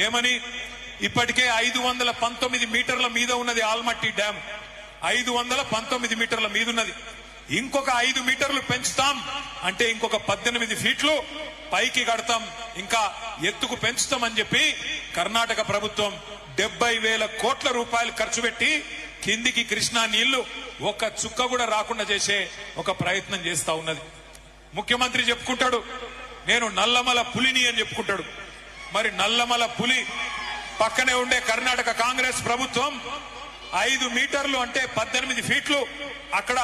ఏమని? ఇప్పటికే 519 మీటర్ల మీద ఉన్నది ఆల్మట్టి డ్యాం. 519 మీటర్ల మీద ఉన్నది. ఇంకొక 5 మీటర్లు పెంచుతాం అంటే ఇంకొక 18 ఫీట్లు పైకి కడతాం, ఇంకా ఎత్తుకు పెంచుతామని చెప్పి కర్ణాటక ప్రభుత్వం 70,000 కోట్ల రూపాయలు ఖర్చు పెట్టి కిందికి కృష్ణా నీళ్లు ఒక్క చుక్క కూడా రాకుండా చేసే ఒక ప్రయత్నం చేస్తా ఉన్నది. ముఖ్యమంత్రి చెప్పుకుంటాడు నేను నల్లమల పులిని అని చెప్పుకుంటాడు. మరి నల్లమల పులి పక్కనే ఉండే కర్ణాటక కాంగ్రెస్ ప్రభుత్వం 5 మీటర్లు అంటే 18 ఫీట్లు అక్కడ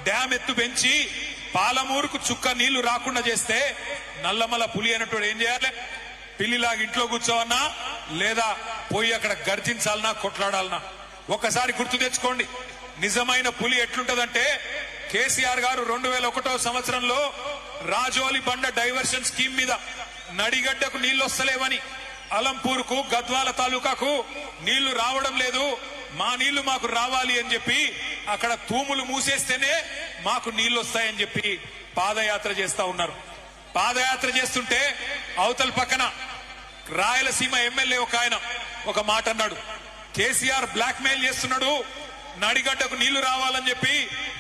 డ్యాం ఎత్తు పెంచి పాలమూరుకు చుక్క నీళ్లు రాకుండా చేస్తే నల్లమల పులి అన్నట్టు ఏం చేయాలి? పిల్లిలాగా ఇంట్లో కూర్చోవన్నా లేదా పోయి అక్కడ గర్జించాలన్నా కొట్లాడాలన్నా? ఒకసారి గుర్తు తెచ్చుకోండి, నిజమైన పులి ఎట్లుంటదంటే కేసీఆర్ గారు 2001వ సంవత్సరంలో రాజోలి బండ డైవర్షన్ స్కీమ్ మీద నడిగడ్డకు నీళ్లు వస్తలేవని, అలంపూర్కు గద్వాల తాలూకాకు నీళ్లు రావడం లేదు, మా నీళ్లు మాకు రావాలి అని చెప్పి అక్కడ తూములు మూసేస్తేనే మాకు నీళ్లు వస్తాయని చెప్పి పాదయాత్ర చేస్తా ఉన్నారు. పాదయాత్ర చేస్తుంటే అవతల పక్కన రాయలసీమ ఎమ్మెల్యే ఒక ఆయన ఒక మాట అన్నాడు, కేసీఆర్ బ్లాక్ మెయిల్ చేస్తున్నాడు, నడిగడ్డకు నీళ్లు రావాలని చెప్పి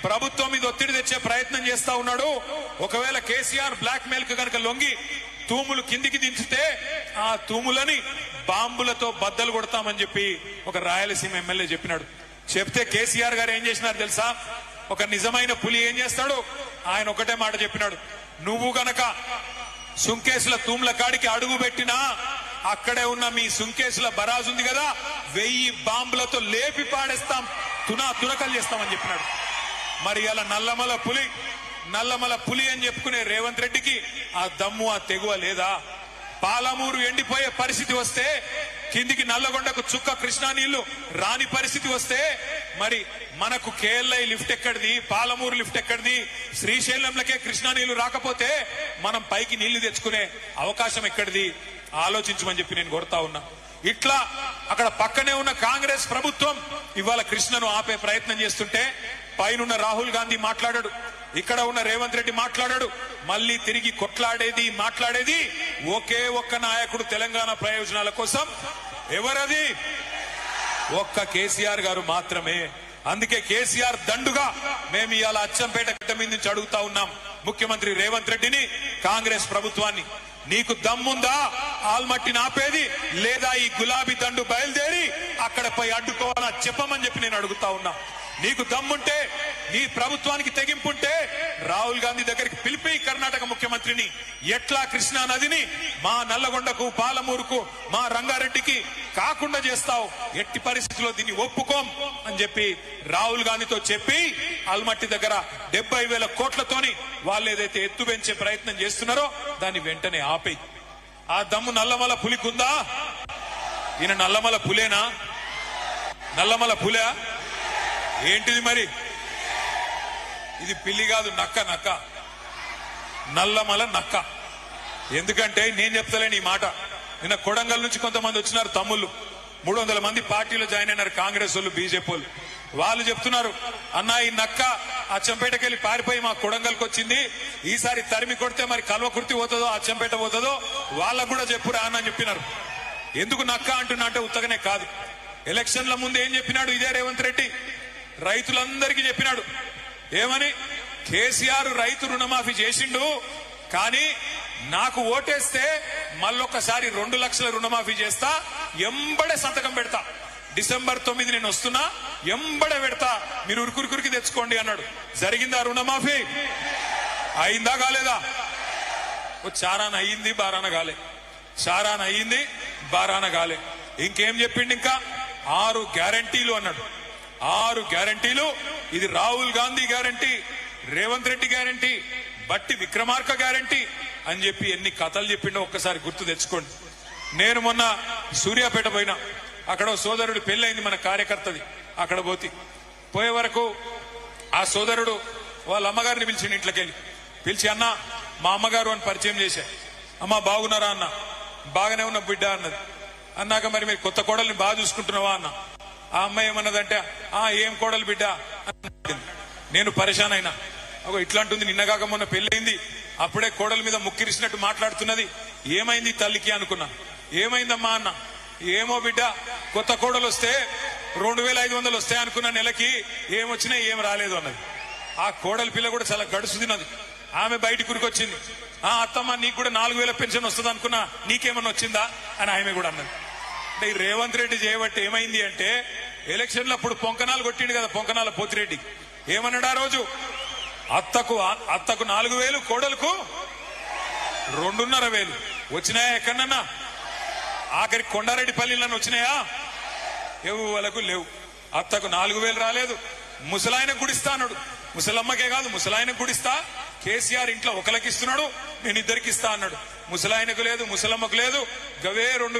ప్రభుత్వం మీద ఒత్తిడి తెచ్చే ప్రయత్నం చేస్తా ఉన్నాడు, ఒకవేళ కేసీఆర్ బ్లాక్ మెయిల్ కు కనుక లొంగి తూములు కిందికి దించితే ఆ తూములని బాంబులతో బద్దలు కొడతామని చెప్పి ఒక రాయలసీమ ఎమ్మెల్యే చెప్పినాడు. చెప్తే కేసీఆర్ గారు ఏం చేసినారు తెలుసా? ఒక నిజమైన పులి ఏం చేస్తాడు? ఆయన ఒకటే మాట చెప్పినాడు, నువ్వు గనక సుంకేసుల తూముల కాడికి అడుగు పెట్టినా అక్కడే ఉన్న మీ సుంకేసుల బరాజు ఉంది కదా, 1000 బాంబులతో లేపి పాడేస్తాం, తునకలు చేస్తామని చెప్పినాడు. మరి అలా నల్లమల పులి అని చెప్పుకునే రేవంత్ రెడ్డికి ఆ దమ్ము ఆ తెగువ లేదా? పాలమూరు ఎండిపోయే పరిస్థితి వస్తే, కిందికి నల్లగొండకు చుక్క కృష్ణా నీళ్లు రాని పరిస్థితి వస్తే మరి మనకు కేఎల్ఐ లిఫ్ట్ ఎక్కడిది, పాలమూరు లిఫ్ట్ ఎక్కడిది? శ్రీశైలంలకే కృష్ణా నీళ్లు రాకపోతే మనం పైకి నీళ్లు తెచ్చుకునే అవకాశం ఎక్కడిది? ఆలోచించమని చెప్పి నేను కోరుతా ఉన్నా. ఇట్లా అక్కడ పక్కనే ఉన్న కాంగ్రెస్ ప్రభుత్వం ఇవాళ కృష్ణను ఆపే ప్రయత్నం చేస్తుంటే పైనున్న రాహుల్ గాంధీ మాట్లాడాడు, ఇక్కడ ఉన్న రేవంత్ రెడ్డి మాట్లాడాడు, మళ్లీ తిరిగి మాట్లాడేది ఒకే ఒక్క నాయకుడు తెలంగాణ ప్రయోజనాల కోసం. ఎవరది? ఒక్క కేసీఆర్ గారు మాత్రమే. అందుకే కేసీఆర్ దండుగా మేము ఇవాళ అచ్చంపేట గడ్డ మీద నుంచి అడుగుతా ఉన్నాం ముఖ్యమంత్రి రేవంత్ రెడ్డిని, కాంగ్రెస్ ప్రభుత్వాన్ని, నీకు దమ్ముందా ఆల్మట్టిని ఆపేది, లేదా ఈ గులాబీ దండు బయలుదేరి అక్కడ పోయి అడ్డుకోవాలా చెప్పమని చెప్పి నేను అడుగుతా ఉన్నా. నీకు దమ్ముంటే, నీ ప్రభుత్వానికి తెగింపుంటే రాహుల్ గాంధీ దగ్గరికి పిలిపి కర్ణాటక ముఖ్యమంత్రిని, ఎట్లా కృష్ణా నదిని మా నల్లగొండకు, పాలమూరుకు, మా రంగారెడ్డికి కాకుండా చేస్తావు, ఎట్టి పరిస్థితుల్లో దీన్ని ఒప్పుకోం అని చెప్పి రాహుల్ గాంధీతో చెప్పి ఆల్మట్టి దగ్గర 70,000 కోట్లతోని వాళ్ళు ఏదైతే ఎత్తు పెంచే ప్రయత్నం చేస్తున్నారో దాన్ని వెంటనే ఆపేయి. ఆ దమ్ము నల్లమల పులికుందా? ఈయన నల్లమల పులేనా? నల్లమల పులే ఏంటిది మరి? ఇది పిల్లి కాదు, నక్క. నల్లమల నక్క. ఎందుకంటే నేను చెప్తలేను ఈ మాట. నిన్న కొడంగల్ నుంచి కొంతమంది వచ్చినారు తమ్ముళ్ళు, 300 మంది పార్టీలో జాయిన్ అయినారు, కాంగ్రెస్ వాళ్ళు, బీజేపీ వాళ్ళు. వాళ్ళు చెప్తున్నారు, అన్నా ఈ నక్క అచ్చంపేటకి వెళ్ళి పారిపోయి మా కొడంగల్కి వచ్చింది, ఈసారి తరిమి కొడితే మరి కల్వకుర్తి పోతుందో అచ్చంపేట పోతుందో వాళ్ళకు కూడా చెప్పురా అని చెప్పినారు. ఎందుకు నక్క అంటున్నా అంటే ఉత్తగనే కాదు, ఎలక్షన్ల ముందు ఏం చెప్పినాడు ఇదే రేవంత్ రెడ్డి? రైతులందరికీ చెప్పినాడు, ఏమని? కేసీఆర్ రైతు రుణమాఫీ చేసిండు, కానీ నాకు ఓటేస్తే మళ్ళొక్కసారి 2 లక్షల రుణమాఫీ చేస్తా, ఎంబడే సంతకం పెడతా, డిసెంబర్ 9 నేను వస్తున్నా, ఎంబడే పెడతా, మీరు ఉరుకురికి తెచ్చుకోండి అన్నాడు. జరిగిందా రుణమాఫీ? అయిందా కాలేదా? చారాన అయ్యింది, బారాన కాలే. చారాన అయ్యింది, బారాన కాలే. ఇంకేం చెప్పిండు? ఇంకా 6 గ్యారంటీలు అన్నాడు. 6 గ్యారంటీలు. ఇది రాహుల్ గాంధీ గ్యారంటీ, రేవంత్ రెడ్డి గ్యారంటీ, బట్టి విక్రమార్క గ్యారంటీ అని చెప్పి ఎన్ని కథలు చెప్పిండో ఒక్కసారి గుర్తు తెచ్చుకోండి. నేను మొన్న సూర్యాపేట పోయినా, అక్కడ సోదరుడు పెళ్ళైంది మన కార్యకర్తది, అక్కడ పోయే వరకు ఆ సోదరుడు వాళ్ళ అమ్మగారిని పిలిచిండు, ఇంట్లోకి వెళ్ళి పిలిచి, అన్న మా అమ్మగారు అని పరిచయం చేశా. అమ్మ బాగున్నారా అన్న? బాగానే ఉన్న బిడ్డ అన్నది. అన్నాక మరి మీరు కొత్త కోడల్ని బాగా చూసుకుంటున్నావా అన్న? ఆ అమ్మాయి ఏమన్నదంటే, ఏం కోడలు బిడ్డ? నేను పరేషాన్ అయినా. ఇట్లాంటుంది, నిన్నగాక మొన్న పెళ్ళైంది, అప్పుడే కోడల మీద ముక్కిరిసినట్టు మాట్లాడుతున్నది, ఏమైంది తల్లికి అనుకున్నా. ఏమైందమ్మా అన్న? ఏమో బిడ్డ కొత్త కోడలు వస్తే 2500 వస్తాయి అనుకున్న నెలకి ఏమొచ్చినా ఏం రాలేదు అన్నది. ఆ కోడలి పిల్ల కూడా చాలా గడుసు తిన్నది. ఆమె బయటికి కురికొచ్చింది. అత్తమ్మ నీకు కూడా 4000 పెన్షన్ వస్తుంది అనుకున్నా, నీకేమన్నా వచ్చిందా అని ఆమె కూడా అన్నది. అంటే ఈ రేవంత్ రెడ్డి చేయబట్టి ఏమైంది అంటే ఎలక్షన్లు అప్పుడు పొంకనాలు కొట్టిండు కదా, పొంకనాల పోతిరెడ్డి ఏమన్నాడు ఆ రోజు, అత్తకు 4000, కోడలకు 2,500 వచ్చినాయా ఎక్కడన్నా? ఆఖరి కొండారెడ్డిపల్లిలో వచ్చినాయా? ఎవరికి లేవు. అత్తకు 4000 రాలేదు. ముసలాయనకు గుడిస్తా అన్నాడు. ముసలమ్మకే కాదు ముసలాయనకు గుడిస్తా. కేసీఆర్ ఇంట్లో ఒకరికి ఇస్తున్నాడు, నేను 2 ఇస్తా అన్నాడు. ముసలాయనకు లేదు, ముసలమ్మకు లేదు. గవే 2